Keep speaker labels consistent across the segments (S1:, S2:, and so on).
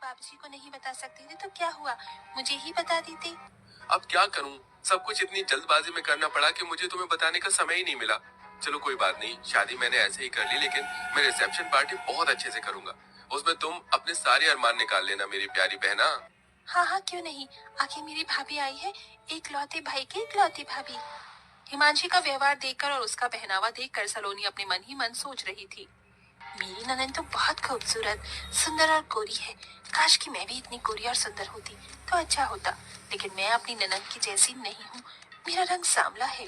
S1: बाबूजी को नहीं बता सकते थे तो क्या हुआ, मुझे ही बता देते।
S2: अब क्या करूं, सब कुछ इतनी जल्दबाजी में करना पड़ा कि मुझे तुम्हें बताने का समय ही नहीं मिला। चलो कोई बात नहीं, शादी मैंने ऐसे ही कर ली, लेकिन मैं रिसेप्शन पार्टी बहुत अच्छे से करूंगा। उसमें तुम अपने सारे अरमान निकाल लेना मेरी प्यारी बहना।
S1: हाँ हाँ, क्यों नहीं। आखिर मेरी भाभी आई है, इकलौते भाई की इकलौती भाभी। हिमांशी का व्यवहार देखकर और उसका पहनावा देखकर सलोनी अपने मन ही मन सोच रही थी, मेरी ननद तो बहुत खूबसूरत, सुंदर और गोरी है। काश कि मैं भी इतनी गोरी और सुंदर होती तो अच्छा होता, लेकिन मैं अपनी ननद की जैसी नहीं हूँ। मेरा रंग सांवला है।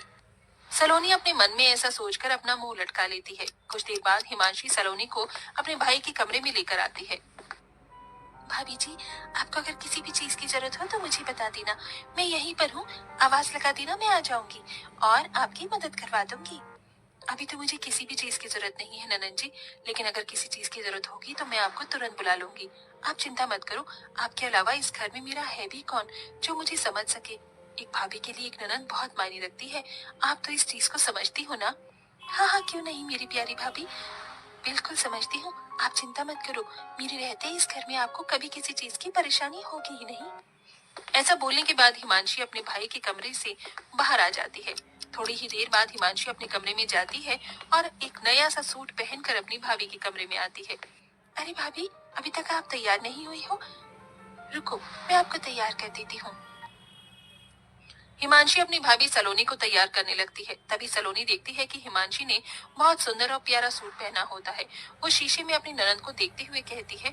S1: सलोनी अपने मन में ऐसा सोचकर अपना मुंह लटका लेती है। कुछ देर बाद हिमांशी सलोनी को अपने भाई के कमरे में लेकर आती है। भाभी जी, आपको अगर किसी भी चीज की जरूरत हो तो मुझे बता देना, मैं यहीं पर हूँ। आवाज लगा देना, मैं आ जाऊंगी और आपकी मदद करवा दूंगी। अभी तो मुझे किसी भी चीज की जरूरत नहीं है ननद जी, लेकिन अगर किसी चीज की जरूरत होगी तो मैं आपको तुरंत बुला लूंगी। आप चिंता मत करो, आपके अलावा इस घर में मेरा है भी कौन जो मुझे समझ सके। एक भाभी के लिए एक ननद बहुत मायने रखती है। आप तो इस चीज को समझती हो ना। हाँ हाँ, क्यों नहीं मेरी प्यारी भाभी, बिल्कुल समझती हूँ। आप चिंता मत करो, मेरे रहते इस घर में आपको कभी किसी चीज की परेशानी होगी ही नहीं। ऐसा बोलने के बाद हिमांशी अपने भाई के कमरे से बाहर आ जाती है। थोड़ी ही देर बाद हिमांशी अपने कमरे में जाती है और एक नया सा सूट पहनकर अपनी भाभी के कमरे में आती है। अरे भाभी, अभी तक आप तैयार नहीं हुई हो, रुको मैं आपको तैयार कर देती हूँ। हिमांशी अपनी भाभी सलोनी को तैयार करने लगती है। तभी सलोनी देखती है कि हिमांशी ने बहुत सुंदर और प्यारा सूट पहना होता है। वो शीशे में अपनी ननद को देखते हुए कहती है,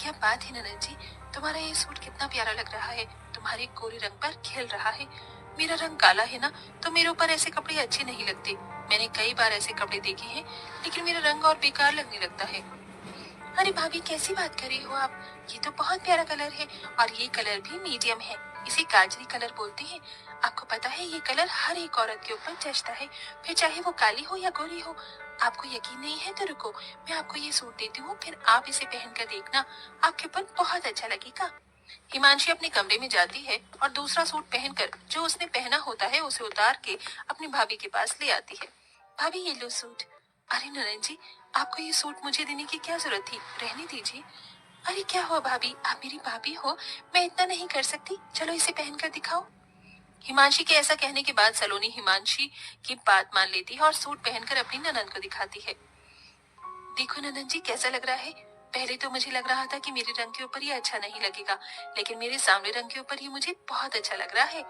S1: क्या बात है ननद जी, तुम्हारा ये सूट कितना प्यारा लग रहा है, तुम्हारे गोरे रंग पर खिल रहा है। मेरा रंग काला है ना, तो मेरे ऊपर ऐसे कपड़े अच्छे नहीं लगते। मैंने कई बार ऐसे कपड़े देखे हैं, लेकिन मेरा रंग और बेकार लगने लगता है। अरे भाभी, कैसी बात कर रही हो आप, ये तो बहुत प्यारा कलर है और ये कलर भी मीडियम है। इसे गाजरी कलर बोलते हैं। आपको पता है ये कलर हर एक औरत के ऊपर जचता है, फिर चाहे वो काली हो या गोरी हो। आपको यकीन नहीं है तो रुको, मैं आपको ये सूट देती हूँ, फिर आप इसे पहनकर देखना, आपके ऊपर बहुत अच्छा लगेगा। हिमांशी अपने कमरे में जाती है और दूसरा सूट पहनकर जो उसने पहना होता है उसे उतार के अपनी भाभी के पास ले आती है। भाभी, ये लो सूट। अरे ननद जी, आपको ये सूट मुझे देने की क्या जरूरत थी, रहने दीजिए। अरे क्या हुआ भाभी, आप मेरी भाभी हो, मैं इतना नहीं कर सकती, चलो इसे पहनकर दिखाओ। हिमांशी के ऐसा कहने के बाद सलोनी हिमांशी की बात मान लेती है और सूट पहनकर अपनी ननद को दिखाती है। देखो ननद जी, कैसा लग रहा है। पहले तो मुझे लग रहा था कि मेरे रंग के ऊपर ये अच्छा नहीं लगेगा, लेकिन मेरे सांवले रंग के ऊपर ये मुझे बहुत अच्छा लग रहा है।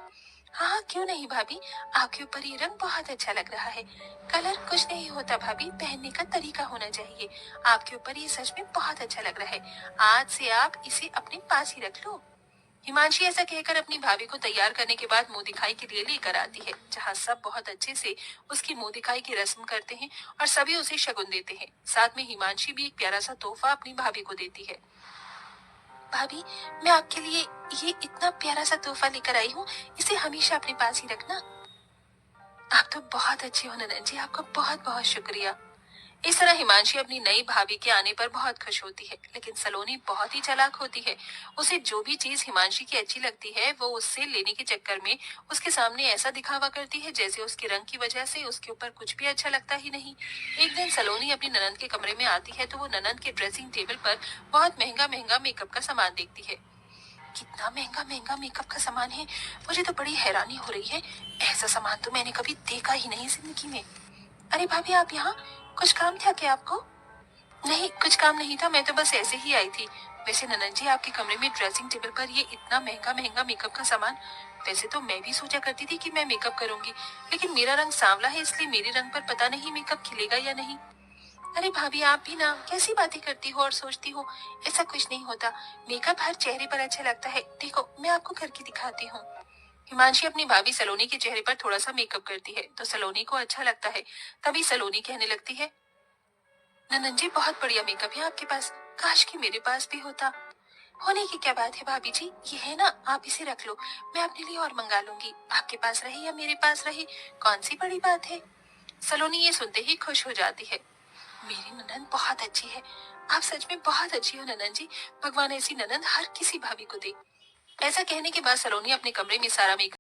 S1: हाँ हाँ, क्यों नहीं भाभी, आपके ऊपर ये रंग बहुत अच्छा लग रहा है। कलर कुछ नहीं होता भाभी, पहनने का तरीका होना चाहिए। आपके ऊपर ये सच में बहुत अच्छा लग रहा है। आज से आप इसे अपने पास ही रख लो। हिमांशी ऐसा कहकर अपनी भाभी को तैयार करने के बाद मुंह दिखाई के लिए लेकर आती है, जहाँ सब बहुत अच्छे से उसकी मुंह दिखाई की रस्म करते हैं और सभी उसे शगुन देते हैं। साथ में हिमांशी भी एक प्यारा सा तोहफा अपनी भाभी को देती है। भाभी, मैं आपके लिए ये इतना प्यारा सा तोहफा लेकर आई हूँ, इसे हमेशा अपने पास ही रखना। आप तो बहुत अच्छी हो ननद जी, आपका बहुत बहुत शुक्रिया। इस तरह हिमांशी अपनी नई भाभी के आने पर बहुत खुश होती है, लेकिन सलोनी बहुत ही चालाक होती है। उसे जो भी चीज हिमांशी की अच्छी लगती है वो उससे लेने के चक्कर में उसके सामने ऐसा दिखावा करती है जैसे उसके रंग की वजह से उसके ऊपर कुछ भी अच्छा लगता ही नहीं। एक दिन सलोनी अपनी ननद के कमरे में आती है तो वो ननद के ड्रेसिंग टेबल पर बहुत महंगा महंगा मेकअप का सामान देखती है। कितना महंगा महंगा मेकअप का सामान है, मुझे तो बड़ी हैरानी हो रही है। ऐसा सामान तो मैंने कभी देखा ही नहीं जिंदगी में। अरे भाभी, आप यहाँ, कुछ काम था क्या आपको? नहीं, कुछ काम नहीं था, मैं तो बस ऐसे ही आई थी। वैसे ननद जी, आपके कमरे में ड्रेसिंग टेबल पर ये इतना महंगा महंगा मेकअप का सामान, वैसे तो मैं भी सोचा करती थी कि मैं मेकअप करूंगी, लेकिन मेरा रंग सांवला है, इसलिए मेरे रंग पर पता नहीं मेकअप खिलेगा या नहीं। अरे भाभी, आप भी ना कैसी बातें करती हो और सोचती हो, ऐसा कुछ नहीं होता। मेकअप हर चेहरे पर अच्छा लगता है, देखो मैं आपको करके दिखाती हूँ। हिमांशी अपनी भाभी सलोनी के चेहरे पर थोड़ा सा मेकअप करती है तो सलोनी को अच्छा लगता है। तभी सलोनी कहने लगती है, ननद जी, बहुत बढ़िया मेकअप है आपके पास, काश कि मेरे पास भी होता। होने की क्या बात है भाभी जी, ये है ना, आप इसे रख लो, मैं अपने लिए और मंगा लूंगी। आपके पास रहे या मेरे पास रहे, कौन सी बड़ी बात है। सलोनी ये सुनते ही खुश हो जाती है। मेरी ननद बहुत अच्छी है, आप सच में बहुत अच्छी हो ननद जी, भगवान ऐसी ननद हर किसी भाभी को दे। ऐसा कहने के बाद सलोनी अपने कमरे में सारा मेकअप